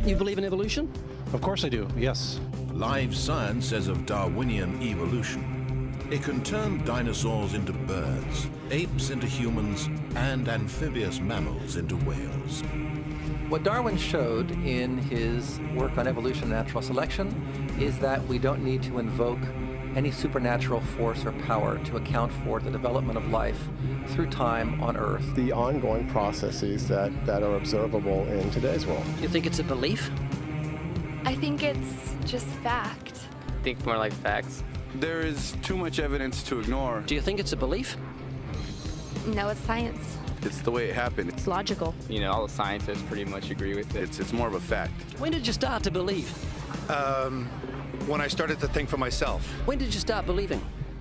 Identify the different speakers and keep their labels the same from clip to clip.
Speaker 1: You believe in evolution?
Speaker 2: Of course I do, yes.
Speaker 3: Live science says of Darwinian evolution, it can turn dinosaurs into birds, apes into humans, and amphibious mammals into whales.
Speaker 4: What Darwin showed in his work on evolution and natural selection is that we don't need to invoke any supernatural force or power to account for the development of life through time on Earth.
Speaker 5: The ongoing processes that are observable in today's world.
Speaker 1: You think it's a belief?
Speaker 6: I think it's just fact.
Speaker 7: I think more like facts.
Speaker 8: There is too much evidence to ignore.
Speaker 1: Do you think it's a belief?
Speaker 6: No, it's science.
Speaker 8: It's the way it happened.
Speaker 9: It's logical.
Speaker 7: You know, all the scientists pretty much agree with it.
Speaker 8: It's more of a fact.
Speaker 1: When did you start to believe?
Speaker 10: When I started to think for myself.
Speaker 1: When did you start believing?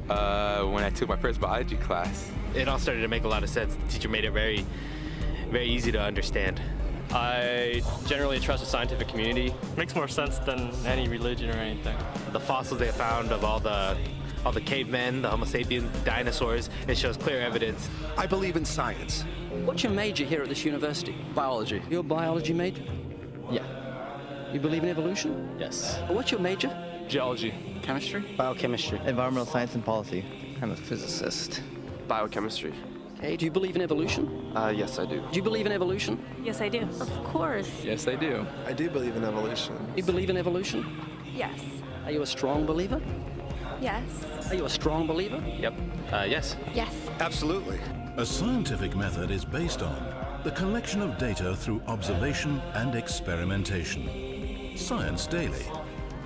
Speaker 7: When I took my first biology class.
Speaker 11: It all started to make a lot of sense. The teacher made it very, very easy to understand.
Speaker 12: I generally trust the scientific community.
Speaker 11: Makes more sense than any religion or anything. The fossils they found of all the cavemen, the Homo sapiens, dinosaurs, it shows clear evidence.
Speaker 10: I believe in science.
Speaker 1: What's your major here at this university?
Speaker 4: Biology.
Speaker 1: Your biology major?
Speaker 7: Yeah.
Speaker 1: You believe in evolution?
Speaker 7: Yes.
Speaker 1: What's your major?
Speaker 7: Geology.
Speaker 9: Chemistry?
Speaker 7: Biochemistry.
Speaker 9: Environmental science and policy.
Speaker 7: I'm a physicist. Biochemistry.
Speaker 1: Okay, do you believe in evolution?
Speaker 7: Yes, I do.
Speaker 1: Do you believe in evolution?
Speaker 9: Yes, I do.
Speaker 6: Of course.
Speaker 7: Yes, I do.
Speaker 8: I do believe in evolution.
Speaker 1: You believe in evolution?
Speaker 6: Yes.
Speaker 1: Are you a strong believer?
Speaker 6: Yes.
Speaker 1: Are you a strong believer?
Speaker 11: Yep. Yes.
Speaker 6: Yes.
Speaker 10: Absolutely.
Speaker 3: A scientific method is based on the collection of data through observation and experimentation. Science Daily.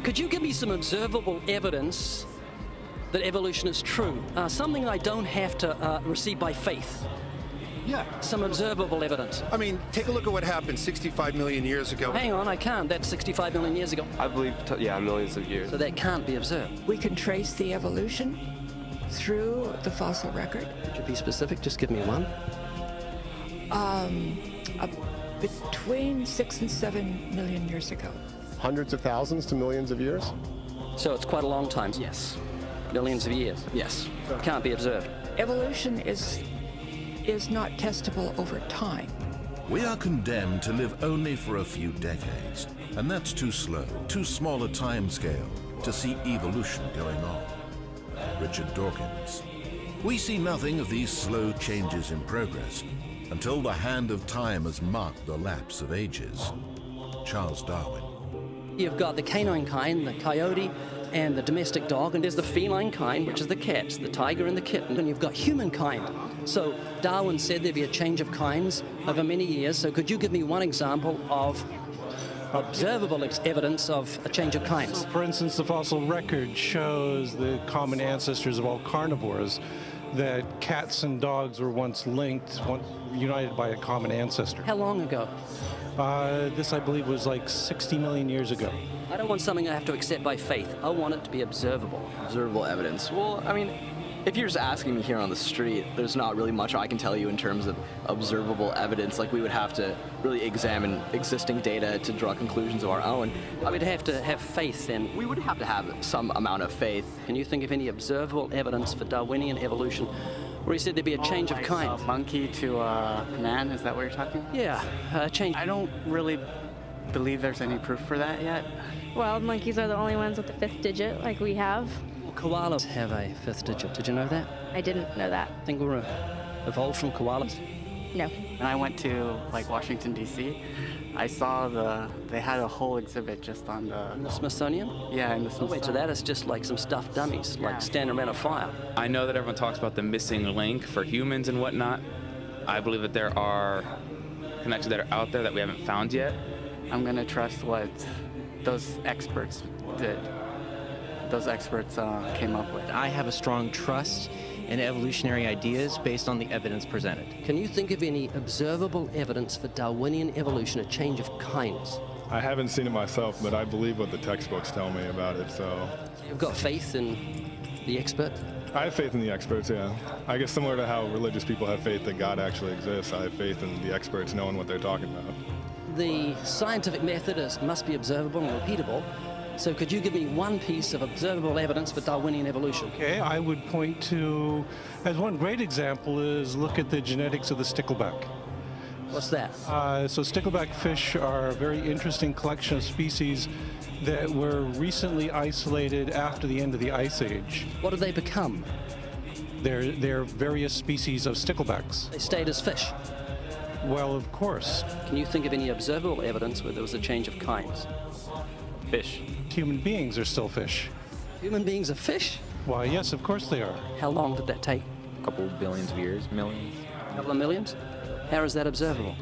Speaker 1: Could you give me some observable evidence that evolution is true? Something I don't have to receive by faith.
Speaker 10: Yeah.
Speaker 1: Some observable evidence.
Speaker 10: I mean, take a look at what happened 65 million years ago.
Speaker 1: Hang on, I can't. That's 65 million years ago.
Speaker 7: I believe, millions of years.
Speaker 1: So that can't be observed.
Speaker 13: We can trace the evolution through the fossil record.
Speaker 1: Could you be specific? Just give me one.
Speaker 13: Between 6 and 7 million years ago.
Speaker 5: Hundreds of thousands to millions of years?
Speaker 1: So it's quite a long time.
Speaker 7: Yes.
Speaker 1: Millions of years.
Speaker 7: Yes.
Speaker 1: So it can't be observed.
Speaker 13: Evolution is not testable over time.
Speaker 3: We are condemned to live only for a few decades, and that's too slow, too small a time scale to see evolution going on. Richard Dawkins. We see nothing of these slow changes in progress until the hand of time has marked the lapse of ages. Charles Darwin.
Speaker 1: You've got the canine kind, the coyote, and the domestic dog, and there's the feline kind, which is the cats, the tiger and the kitten, and you've got humankind. So Darwin said there'd be a change of kinds over many years, so could you give me one example of observable evidence of a change of kinds?
Speaker 2: So, for instance, the fossil record shows the common ancestors of all carnivores, that cats and dogs were once linked, united by a common ancestor.
Speaker 1: How long ago?
Speaker 2: This, I believe, was like 60 million years ago.
Speaker 1: I don't want something I have to accept by faith. I want it to be observable.
Speaker 7: Observable evidence. Well, I mean, if you're just asking me here on the street, there's not really much I can tell you in terms of observable evidence. Like, we would have to really examine existing data to draw conclusions of our own.
Speaker 1: I would have to have faith then.
Speaker 7: We would have to have some amount of faith.
Speaker 1: Can you think of any observable evidence for Darwinian evolution where he said there'd be a change of kind?
Speaker 7: Monkey to man, is that what you're talking?
Speaker 1: Yeah, change.
Speaker 7: I don't really believe there's any proof for that yet.
Speaker 9: Wild monkeys are the only ones with the 5th digit, like we have.
Speaker 1: Koalas have a 5th digit. Did you know that?
Speaker 9: I didn't know that.
Speaker 1: Think we're evolved from koalas?
Speaker 9: No.
Speaker 7: When I went to Washington, D.C., I saw they had a whole exhibit just on the
Speaker 1: Smithsonian?
Speaker 7: Yeah, in the Smithsonian.
Speaker 1: Oh, wait, so that is just like some stuffed dummies, like standing around a fire.
Speaker 14: I know that everyone talks about the missing link for humans and whatnot. I believe that there are connections that are out there that we haven't found yet.
Speaker 7: I'm going to trust what those experts did. Those experts came up with.
Speaker 15: I have a strong trust in evolutionary ideas based on the evidence presented.
Speaker 1: Can you think of any observable evidence for Darwinian evolution, a change of kinds?
Speaker 16: I haven't seen it myself, but I believe what the textbooks tell me about it, so...
Speaker 1: You've got faith in the expert?
Speaker 16: I have faith in the experts, yeah. I guess similar to how religious people have faith that God actually exists, I have faith in the experts knowing what they're talking about.
Speaker 1: The scientific method must be observable and repeatable. So could you give me one piece of observable evidence for Darwinian evolution?
Speaker 2: Okay, I would point to, as one great example is look at the genetics of the stickleback.
Speaker 1: What's that?
Speaker 2: So stickleback fish are a very interesting collection of species that were recently isolated after the end of the Ice Age.
Speaker 1: What did they become?
Speaker 2: They're various species of sticklebacks.
Speaker 1: They stayed as fish.
Speaker 2: Well, of course.
Speaker 1: Can you think of any observable evidence where there was a change of kinds?
Speaker 11: Fish.
Speaker 2: Human beings are still fish.
Speaker 1: Human beings are fish?
Speaker 2: Why, yes, of course they are.
Speaker 1: How long did that take?
Speaker 14: A couple billions of years, millions.
Speaker 1: A couple of millions? How is that observable?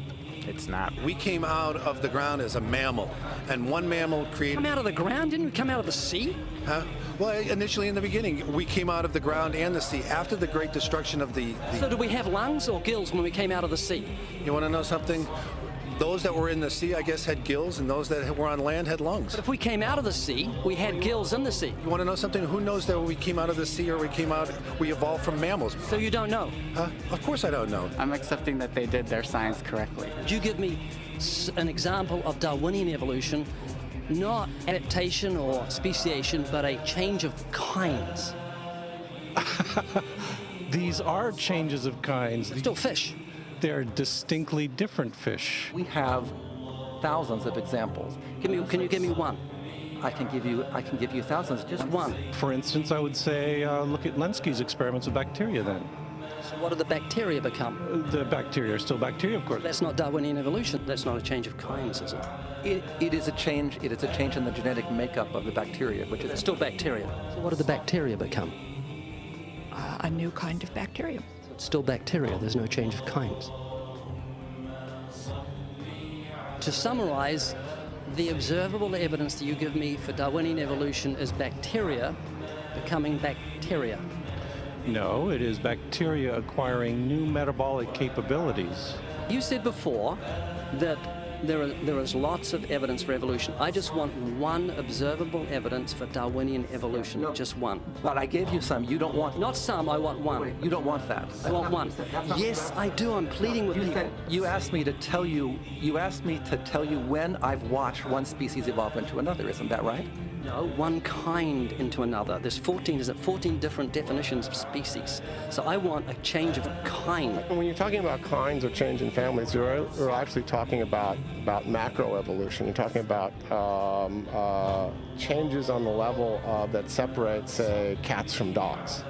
Speaker 14: It's not.
Speaker 10: We came out of the ground as a mammal, and one mammal created...
Speaker 1: Come out of the ground? Didn't we come out of the sea?
Speaker 10: Huh? Well, initially in the beginning, we came out of the ground and the sea after the great destruction of the...
Speaker 1: So did we have lungs or gills when we came out of the sea?
Speaker 10: You want to know something? Those that were in the sea, I guess, had gills, and those that were on land had lungs.
Speaker 1: But if we came out of the sea, we had gills in the sea.
Speaker 10: You want to know something? Who knows that we came out of the sea or we evolved from mammals?
Speaker 1: So you don't know?
Speaker 10: Huh? Of course I don't know.
Speaker 17: I'm accepting that they did their science correctly.
Speaker 1: Could you give me an example of Darwinian evolution, not adaptation or speciation, but a change of kinds?
Speaker 2: These are changes of kinds.
Speaker 1: They're still fish.
Speaker 2: They're distinctly different fish.
Speaker 4: We have thousands of examples.
Speaker 1: Can you give me one?
Speaker 4: I can give you thousands.
Speaker 1: Just one.
Speaker 2: For instance, I would say look at Lenski's experiments with bacteria then.
Speaker 1: So what do the bacteria become?
Speaker 2: The bacteria are still bacteria, of course.
Speaker 1: That's not Darwinian evolution. That's not a change of kinds, is it?
Speaker 4: It is a change. It is a change in the genetic makeup of the bacteria, which is...
Speaker 1: They're still bacteria. So what do the bacteria become?
Speaker 13: A new kind of bacteria.
Speaker 1: So it's still bacteria. There's no change of kinds. To summarize, the observable evidence that you give me for Darwinian evolution is bacteria becoming bacteria.
Speaker 2: No, it is bacteria acquiring new metabolic capabilities.
Speaker 1: You said before that there is lots of evidence for evolution. I just want one observable evidence for Darwinian evolution,
Speaker 4: No,
Speaker 1: just one.
Speaker 4: But I gave you some. You don't want...
Speaker 1: Not some, I want one.
Speaker 4: Wait, you don't want that.
Speaker 1: I want one. Yes, I do. I'm pleading with people.
Speaker 4: You asked me to tell you when I've watched one species evolve into another. Isn't that right?
Speaker 1: No, one kind into another. There's 14 different definitions of species. So I want a change of kind.
Speaker 5: When you're talking about kinds or change in families, you're actually talking about macroevolution. You're talking about changes on the level that separate, say, cats from dogs.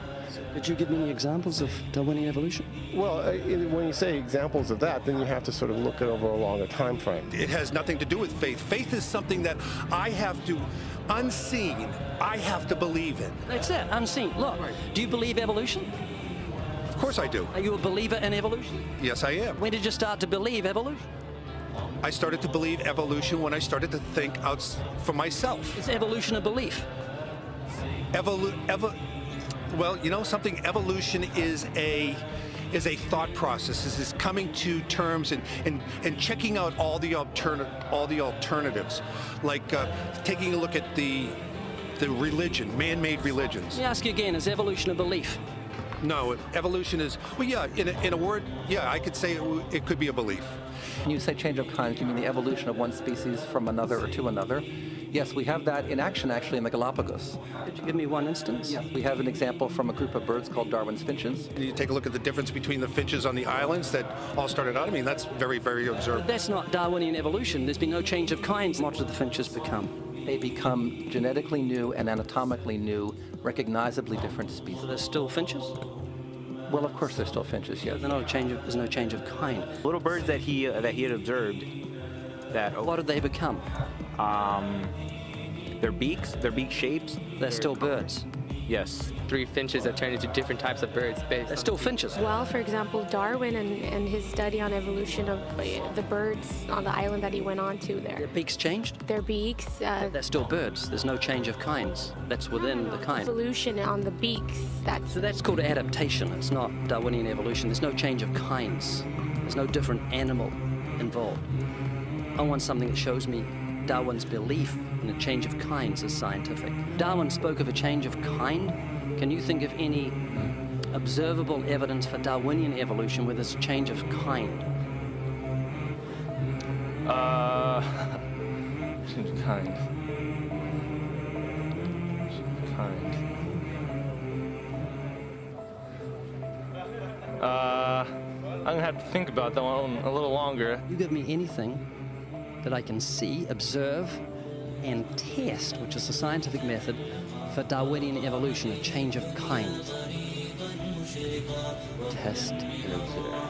Speaker 1: Could you give me any examples of Darwinian evolution?
Speaker 5: Well, when you say examples of that, then you have to sort of look at over a longer time frame.
Speaker 10: It has nothing to do with faith. Faith is something that I have to, unseen, I have to believe in.
Speaker 1: That's it, unseen. Look, do you believe evolution?
Speaker 10: Of course I do.
Speaker 1: Are you a believer in evolution?
Speaker 10: Yes, I am.
Speaker 1: When did you start to believe evolution?
Speaker 10: I started to believe evolution when I started to think out for myself.
Speaker 1: Is evolution a belief?
Speaker 10: Well, you know something? Evolution is a thought process. Is coming to terms and checking out all the alternatives, like taking a look at the religion, man-made religions.
Speaker 1: Let me ask you again: is evolution a belief?
Speaker 10: No, evolution is, well, yeah, in a word, yeah, I could say it could be a belief.
Speaker 4: When you say change of kinds, you mean the evolution of one species from another or to another? Yes, we have that in action, actually, in the Galapagos.
Speaker 1: Could you give me one instance?
Speaker 4: Yes, we have an example from a group of birds called Darwin's finches.
Speaker 10: You take a look at the difference between the finches on the islands that all started out. I mean, that's very, very observable.
Speaker 1: But that's not Darwinian evolution. There's been no change of kinds. What do the finches become?
Speaker 4: They become genetically new and anatomically new, recognizably different species.
Speaker 1: So they're still finches?
Speaker 4: Well, of course they're still finches, yes.
Speaker 1: There's no change of kind.
Speaker 14: Little birds that he had observed.
Speaker 1: What did they become?
Speaker 14: Their beak shapes.
Speaker 1: They're still birds.
Speaker 14: Yes.
Speaker 12: 3 finches that turn into different types of birds.
Speaker 1: They're still finches.
Speaker 9: Well, for example, Darwin and his study on evolution of the birds on the island that he went on to there.
Speaker 1: Their beaks changed?
Speaker 9: Their beaks.
Speaker 1: They're still birds. There's no change of kinds. That's within the kind.
Speaker 9: Evolution on the beaks.
Speaker 1: So that's called adaptation. It's not Darwinian evolution. There's no change of kinds. There's no different animal involved. I want something that shows me Darwin's belief in a change of kinds is scientific. Darwin spoke of a change of kind. Can you think of any observable evidence for Darwinian evolution where there's a change of kind?
Speaker 18: Change of kind. I'm I'm gonna have to think about that one a little longer.
Speaker 1: You give me anything that I can see, observe, and test, which is the scientific method for Darwinian evolution, a change of kinds.
Speaker 14: Test and observe.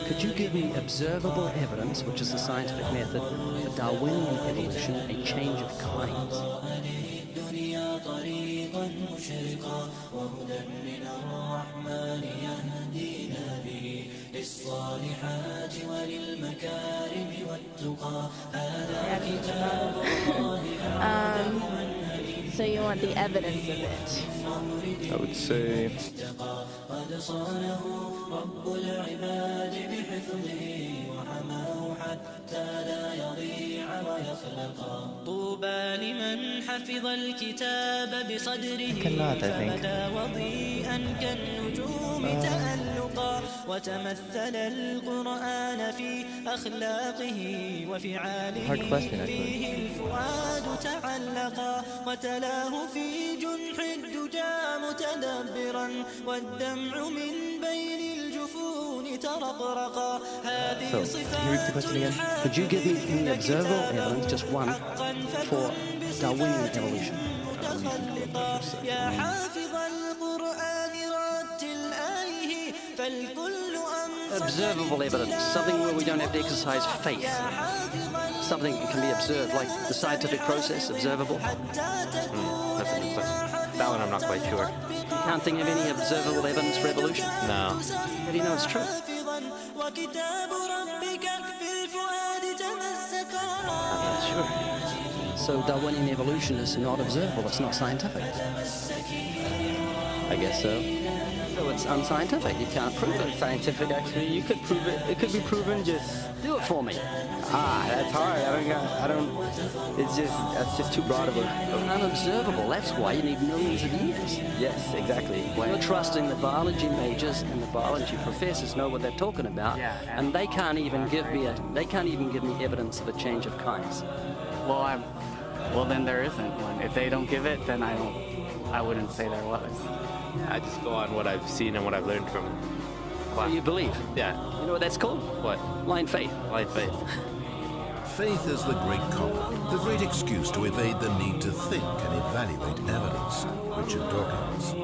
Speaker 1: Could you give me observable evidence, which is the scientific method for Darwinian evolution, a change of kinds?
Speaker 9: So you want the evidence of it?
Speaker 18: I would say
Speaker 19: طوبى لمن حفظ الكتاب بصدره
Speaker 15: cannot, I think.
Speaker 19: فبدا وضيئا كالنجوم تألقا وتمثل القرآن في أخلاقه وفعاله
Speaker 15: Hard question, actually.
Speaker 19: فيه الفؤاد تعلقا وتلاه في جنح الدجى متدبرا والدمع من بين الجفون ترقرقا هذه صفات الحق.
Speaker 1: Could you give me any observable evidence, just one, for Darwinian evolution?
Speaker 19: يا حافظ القرآن رتل آيه فالكل
Speaker 1: Observable evidence, something where we don't have to exercise faith. Something that can be observed, like the scientific process, observable.
Speaker 11: That's a good question. That one I'm not quite sure.
Speaker 1: Can't think of any observable evidence for evolution?
Speaker 11: No.
Speaker 1: How do you know it's true?
Speaker 19: وكتاب ربك في الفؤاد تمسكا.
Speaker 1: I'm not sure. So Darwinian evolution is not observable, it's not scientific.
Speaker 12: I guess so.
Speaker 1: So it's unscientific, you can't prove it.
Speaker 12: Scientific, actually, you could prove it. It could be proven. Just
Speaker 1: do it for me.
Speaker 12: That's hard. I don't. That's just too broad of a.
Speaker 1: Unobservable. That's why you need millions of years.
Speaker 12: Yes, exactly.
Speaker 1: You're trusting the biology majors and the biology professors know what they're talking about, and they can't even give me evidence of a change of kinds.
Speaker 17: Well, then there isn't one. If they don't give it, then I wouldn't say there was.
Speaker 11: I just go on what I've seen and what I've learned from class.
Speaker 1: So you believe?
Speaker 11: Yeah.
Speaker 1: You know what that's called?
Speaker 11: What?
Speaker 1: Blind faith.
Speaker 11: Blind faith.
Speaker 3: Faith is the great compass, the great excuse to evade the need to think and evaluate evidence. Richard Dawkins.